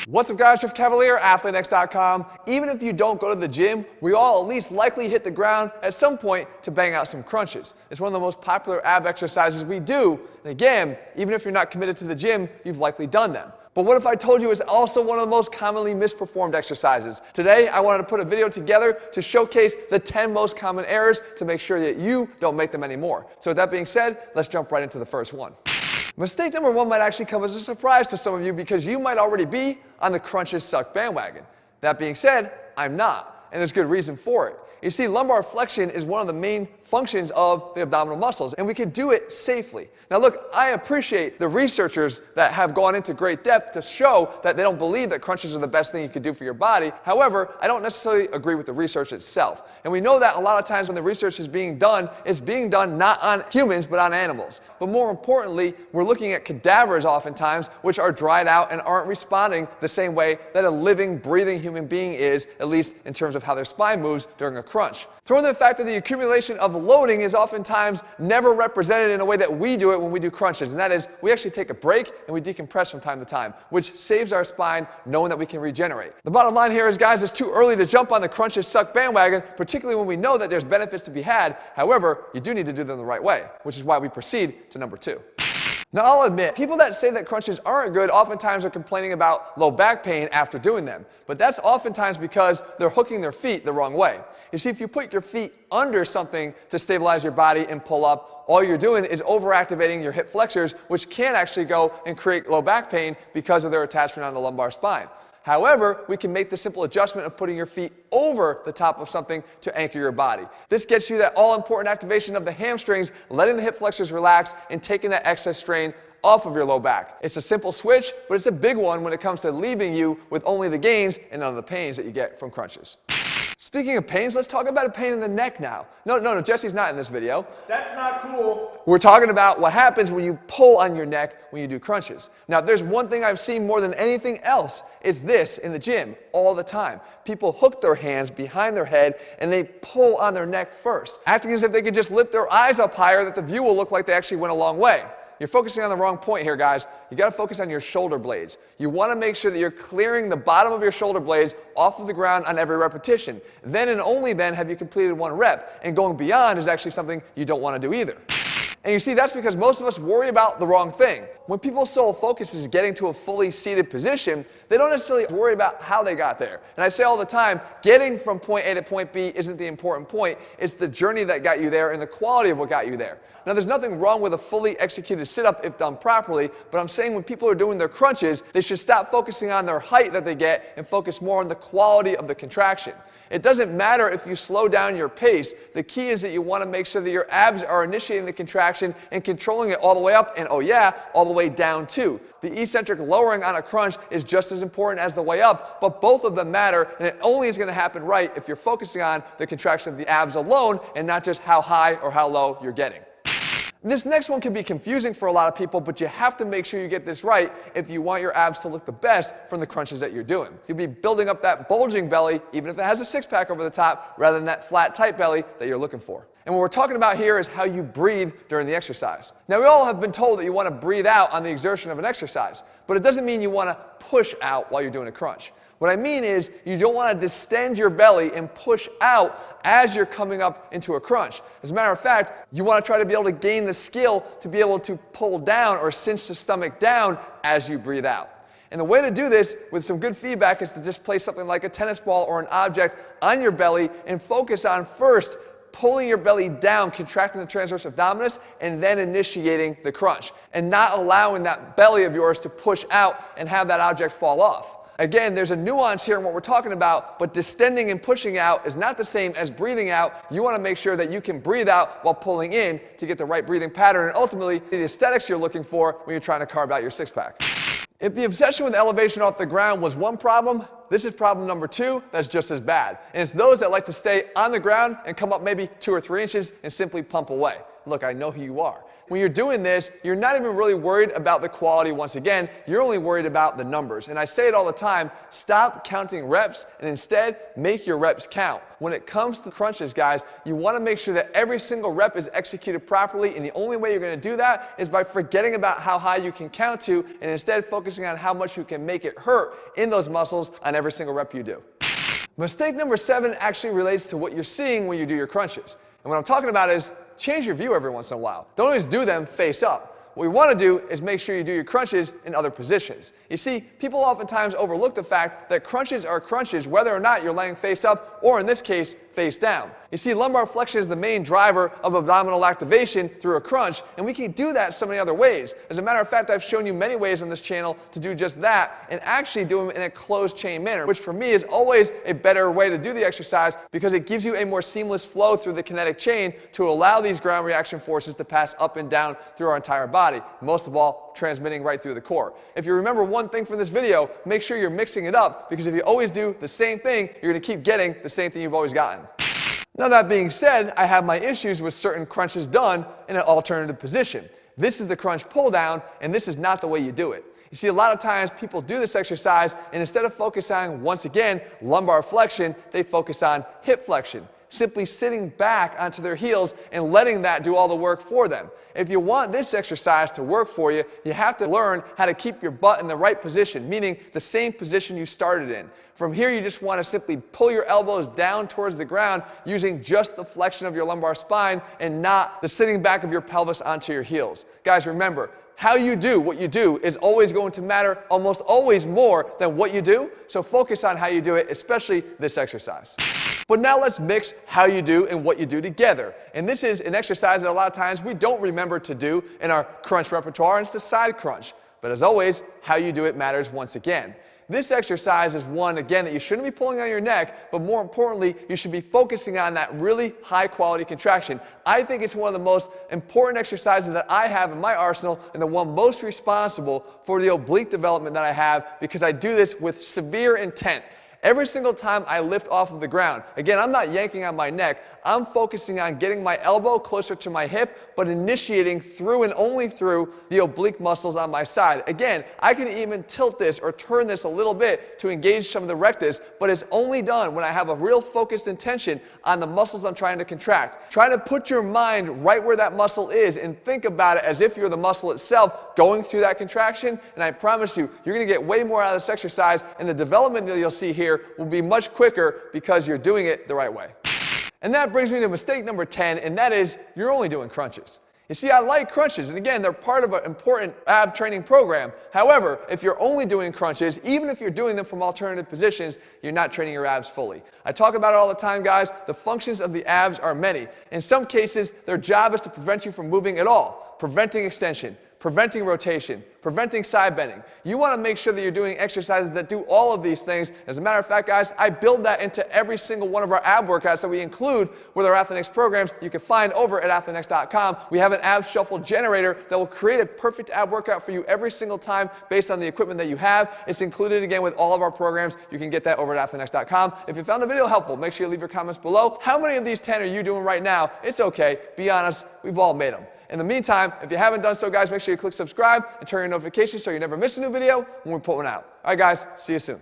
What's up guys, Jeff Cavalier, ATHLEAN-X.com. Even if you don't go to the gym, we all at least likely hit the ground at some point to bang out some crunches. It's one of the most popular ab exercises we do, and again, even if you're not committed to the gym, you've likely done them. But what if I told you it's also one of the most commonly misperformed exercises? Today, I wanted to put a video together to showcase the 10 most common errors to make sure that you don't make them anymore. So with that being said, let's jump right into the first one. Mistake number one might actually come as a surprise to some of you because you might already be on the crunches suck bandwagon. That being said, I'm not, and there's good reason for it. You see, lumbar flexion is one of the main functions of the abdominal muscles, and we can do it safely. Now look, I appreciate the researchers that have gone into great depth to show that they don't believe that crunches are the best thing you could do for your body. However, I don't necessarily agree with the research itself. And we know that a lot of times when the research is being done, it's being done not on humans, but on animals. But more importantly, we're looking at cadavers oftentimes, which are dried out and aren't responding the same way that a living, breathing human being is, at least in terms of how their spine moves during a crunch. Throw in the fact that the accumulation of loading is oftentimes never represented in a way that we do it when we do crunches, and that is we actually take a break and we decompress from time to time, which saves our spine knowing that we can regenerate. The bottom line here is, guys, it's too early to jump on the crunches suck bandwagon, particularly when we know that there's benefits to be had. However, you do need to do them the right way, which is why we proceed to number two. Now, I'll admit, people that say that crunches aren't good oftentimes are complaining about low back pain after doing them. But that's oftentimes because they're hooking their feet the wrong way. You see, if you put your feet under something to stabilize your body and pull up, all you're doing is overactivating your hip flexors, which can actually go and create low back pain because of their attachment on the lumbar spine. However, we can make the simple adjustment of putting your feet over the top of something to anchor your body. This gets you that all-important activation of the hamstrings, letting the hip flexors relax and taking that excess strain off of your low back. It's a simple switch, but it's a big one when it comes to leaving you with only the gains and none of the pains that you get from crunches. Speaking of pains, let's talk about a pain in the neck now. No, Jesse's not in this video. That's not cool. We're talking about what happens when you pull on your neck when you do crunches. Now, if there's one thing I've seen more than anything else, it's this in the gym all the time. People hook their hands behind their head and they pull on their neck first, acting as if they could just lift their eyes up higher that the view will look like they actually went a long way. You're focusing on the wrong point here, guys. You got to focus on your shoulder blades. You want to make sure that you're clearing the bottom of your shoulder blades off of the ground on every repetition. Then and only then have you completed one rep. And going beyond is actually something you don't want to do either. And you see, that's because most of us worry about the wrong thing. When people's sole focus is getting to a fully seated position, they don't necessarily worry about how they got there. And I say all the time, getting from point A to point B isn't the important point. It's the journey that got you there and the quality of what got you there. Now, there's nothing wrong with a fully executed sit-up if done properly, but I'm saying when people are doing their crunches, they should stop focusing on their height that they get and focus more on the quality of the contraction. It doesn't matter if you slow down your pace. The key is that you want to make sure that your abs are initiating the contraction and controlling it all the way up and, oh yeah, all the way down too. The eccentric lowering on a crunch is just as important as the way up, but both of them matter, and it only is going to happen right if you're focusing on the contraction of the abs alone and not just how high or how low you're getting. This next one can be confusing for a lot of people, but you have to make sure you get this right if you want your abs to look the best from the crunches that you're doing. You'll be building up that bulging belly, even if it has a six-pack over the top, rather than that flat, tight belly that you're looking for. And what we're talking about here is how you breathe during the exercise. Now, we all have been told that you want to breathe out on the exertion of an exercise, but it doesn't mean you want to push out while you're doing a crunch. What I mean is you don't want to distend your belly and push out as you're coming up into a crunch. As a matter of fact, you want to try to be able to gain the skill to be able to pull down or cinch the stomach down as you breathe out. And the way to do this with some good feedback is to just place something like a tennis ball or an object on your belly and focus on first pulling your belly down, contracting the transverse abdominis, and then initiating the crunch, and not allowing that belly of yours to push out and have that object fall off. Again, there's a nuance here in what we're talking about, but distending and pushing out is not the same as breathing out. You want to make sure that you can breathe out while pulling in to get the right breathing pattern and ultimately the aesthetics you're looking for when you're trying to carve out your six-pack. If the obsession with elevation off the ground was one problem, this is problem number two that's just as bad. And it's those that like to stay on the ground and come up maybe 2 or 3 inches and simply pump away. look, I know who you are. When you're doing this, you're not even really worried about the quality once again, you're only worried about the numbers. And I say it all the time, stop counting reps and instead make your reps count. When it comes to crunches, guys, you want to make sure that every single rep is executed properly, and the only way you're going to do that is by forgetting about how high you can count to and instead focusing on how much you can make it hurt in those muscles on every single rep you do. Mistake number 7 actually relates to what you're seeing when you do your crunches. And what I'm talking about is change your view every once in a while. Don't always do them face up. What we want to do is make sure you do your crunches in other positions. You see, people oftentimes overlook the fact that crunches are crunches whether or not you're laying face up or, in this case, face down. You see, lumbar flexion is the main driver of abdominal activation through a crunch, and we can do that so many other ways. As a matter of fact, I've shown you many ways on this channel to do just that and actually do them in a closed chain manner, which for me is always a better way to do the exercise because it gives you a more seamless flow through the kinetic chain to allow these ground reaction forces to pass up and down through our entire body, most of all transmitting right through the core. If you remember one thing from this video, make sure you're mixing it up, because if you always do the same thing, you're going to keep getting the same thing you've always gotten. Now, that being said, I have my issues with certain crunches done in an alternative position. This is the crunch pull down, and this is not the way you do it. You see, a lot of times people do this exercise, and instead of focusing on, once again, lumbar flexion, they focus on hip flexion, simply sitting back onto their heels and letting that do all the work for them. If you want this exercise to work for you, you have to learn how to keep your butt in the right position, meaning the same position you started in. From here, you just want to simply pull your elbows down towards the ground using just the flexion of your lumbar spine and not the sitting back of your pelvis onto your heels. Guys, remember, how you do what you do is always going to matter almost always more than what you do, so focus on how you do it, especially this exercise. But now let's mix how you do and what you do together. And this is an exercise that a lot of times we don't remember to do in our crunch repertoire, and it's the side crunch. But as always, how you do it matters once again. This exercise is one, again, that you shouldn't be pulling on your neck, but more importantly, you should be focusing on that really high quality contraction. I think it's one of the most important exercises that I have in my arsenal and the one most responsible for the oblique development that I have, because I do this with severe intent. Every single time I lift off of the ground, again, I'm not yanking on my neck, I'm focusing on getting my elbow closer to my hip, but initiating through and only through the oblique muscles on my side. Again, I can even tilt this or turn this a little bit to engage some of the rectus, but it's only done when I have a real focused intention on the muscles I'm trying to contract. Try to put your mind right where that muscle is and think about it as if you're the muscle itself going through that contraction, and I promise you, you're going to get way more out of this exercise, and the development that you'll see here will be much quicker because you're doing it the right way. And that brings me to mistake number 10, and that is you're only doing crunches. You see, I like crunches, and again, they're part of an important ab training program. However, if you're only doing crunches, even if you're doing them from alternative positions, you're not training your abs fully. I talk about it all the time, guys. The functions of the abs are many. In some cases, their job is to prevent you from moving at all, preventing extension, preventing rotation, preventing side bending. You want to make sure that you're doing exercises that do all of these things. As a matter of fact, guys, I build that into every single one of our ab workouts that we include with our ATHLEAN-X programs. You can find over at ATHLEAN-X.com. We have an ab shuffle generator that will create a perfect ab workout for you every single time based on the equipment that you have. It's included again with all of our programs. You can get that over at ATHLEAN-X.com. If you found the video helpful, make sure you leave your comments below. How many of these 10 are you doing right now? It's okay. Be honest. We've all made them. In the meantime, if you haven't done so, guys, make sure you click subscribe and turn your notifications so you never miss a new video when we put one out. All right, guys, see you soon.